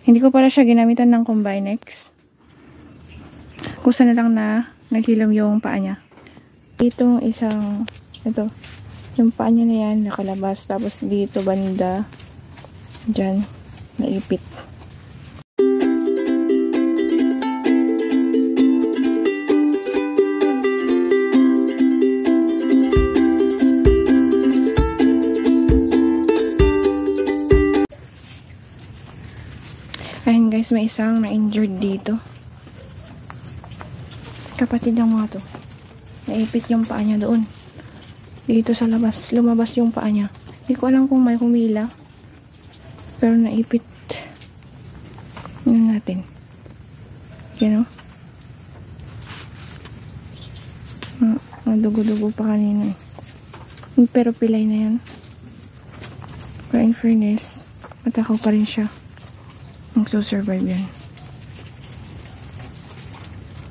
Hindi ko pala siya ginamitan ng Combinex. Kusa na lang na naghilom yung paa niya. Itong isang, ito, yung paa niya na yan, nakalabas. Tapos dito banda, dyan, naipit. Ayun guys, may isang na-injured dito. Kapatid ng mga to. Naipit yung paa niya doon. Dito sa labas. Lumabas yung paa niya. Hindi ko alam kung may humila. Pero naipit. Yun natin. Yan o. Dugo-dugo pa kanina. Pero pilay na yan. Pero in fairness, matakaw pa rin siya. Magsusurvive yan.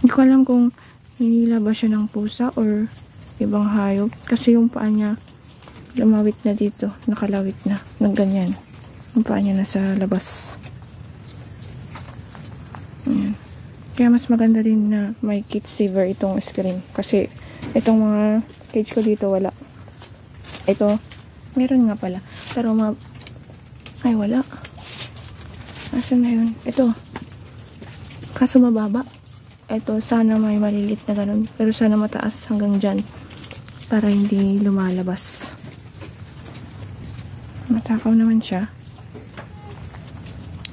Hindi ko alam kung hinila ba siya ng pusa or ibang hayop. Kasi yung paa niya lumawit na dito. Nakalawit na. Nang ganyan. Yung paa niya nasa labas. Ayan. Kaya mas maganda din na may kit saver itong screen. Kasi itong mga cage ko dito wala. Ito, meron nga pala. Pero ay wala. Asan na yun? Ito. Kaso mababa. Ito, sana may malilit na ganun. Pero sana mataas hanggang dyan. Para hindi lumalabas. Matakaw naman siya.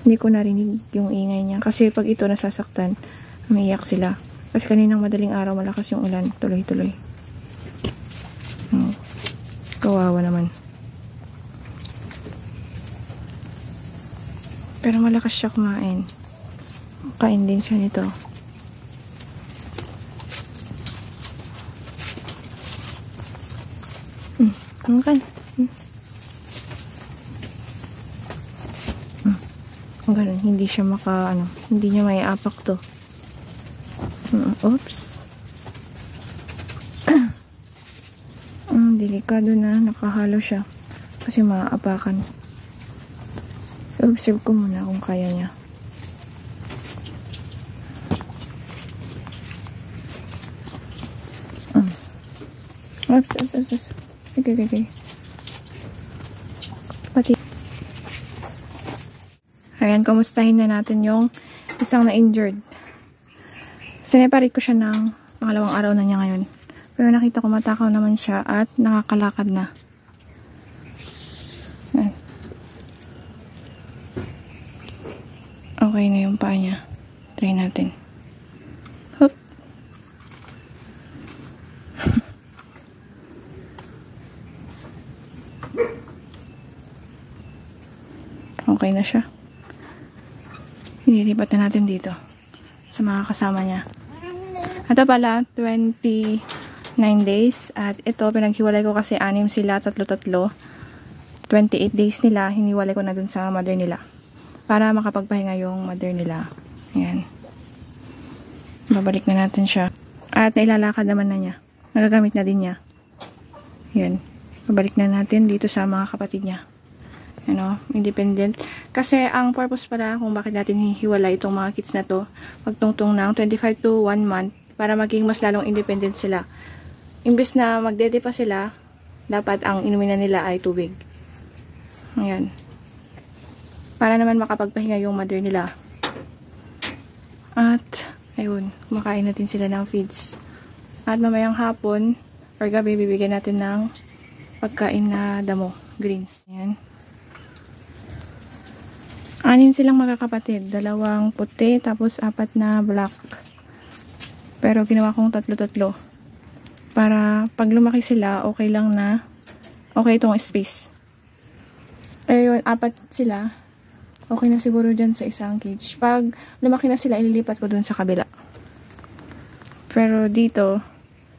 Hindi ko narinig yung ingay niya. Kasi pag ito nasasaktan, umiiyak sila. Kasi kaninang madaling araw, malakas yung ulan. Tuloy-tuloy. Kawawa naman. Pero malakas siya kumain. Kain din siya nito. Makan. Ganun, hindi siya hindi niya may apak to. Oops. Delikado na, nakahalo siya. Kasi maaapakan. Observe ko muna kung kaya niya. Oops. Okay. Pati. Ayan, kumustahin na natin yung isang na-injured. Sineparate ko siya ng pangalawang araw na niya ngayon. Pero nakita ko matakaw naman siya at nakakalakad na. Ayan. Okay na yung paa niya. Try natin. Hop. Okay na siya. Nililipat na natin dito sa mga kasama niya. Ito pala, 29 days. At ito, pinaghiwalay ko kasi 6 sila, 3-3. 28 days nila, hiniwalay ko na dun sa mother nila. Para makapagpahinga yung mother nila. Ayan. Babalik na natin siya. At nailalakad naman na niya. Nagagamit na din niya. Ayan. Babalik na natin dito sa mga kapatid niya. Independent. Kasi ang purpose pala kung bakit natin hihiwalay itong mga kids na to, pagtungtong ng 25 to 1 month, para maging mas lalong independent sila. Imbes na magdede pa sila, dapat ang inumin na nila ay tubig. Ayan. Para naman makapagpahinga yung mother nila. At, ayun, kumakain natin sila ng feeds. At mamayang hapon, or gabi, bibigyan natin ng pagkain na damo, greens. Ayan. 6 silang magkakapatid. 2 puti, tapos 4 na black. Pero ginawa kong 3-3. Para pag lumaki sila, okay lang na, okay itong space. Ayun, 4 sila. Okay na siguro dyan sa isang cage. Pag lumaki na sila, ililipat ko dun sa kabila. Pero dito,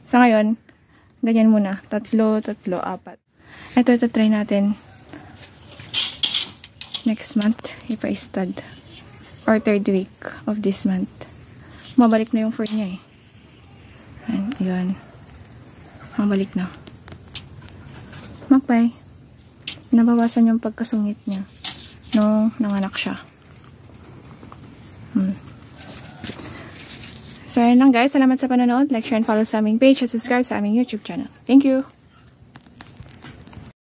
sa ngayon, ganyan muna. 3, 4. Ito try natin. Next month, ipa-stud. Or 3rd week of this month. Mabalik na yung fur niya eh. Ayan. Mabalik na. Nabawasan yung pagkasungit niya nung nanganak siya. So, yun lang guys. Salamat sa panonood. Like, share, and follow sa aming page at subscribe sa aming YouTube channel. Thank you!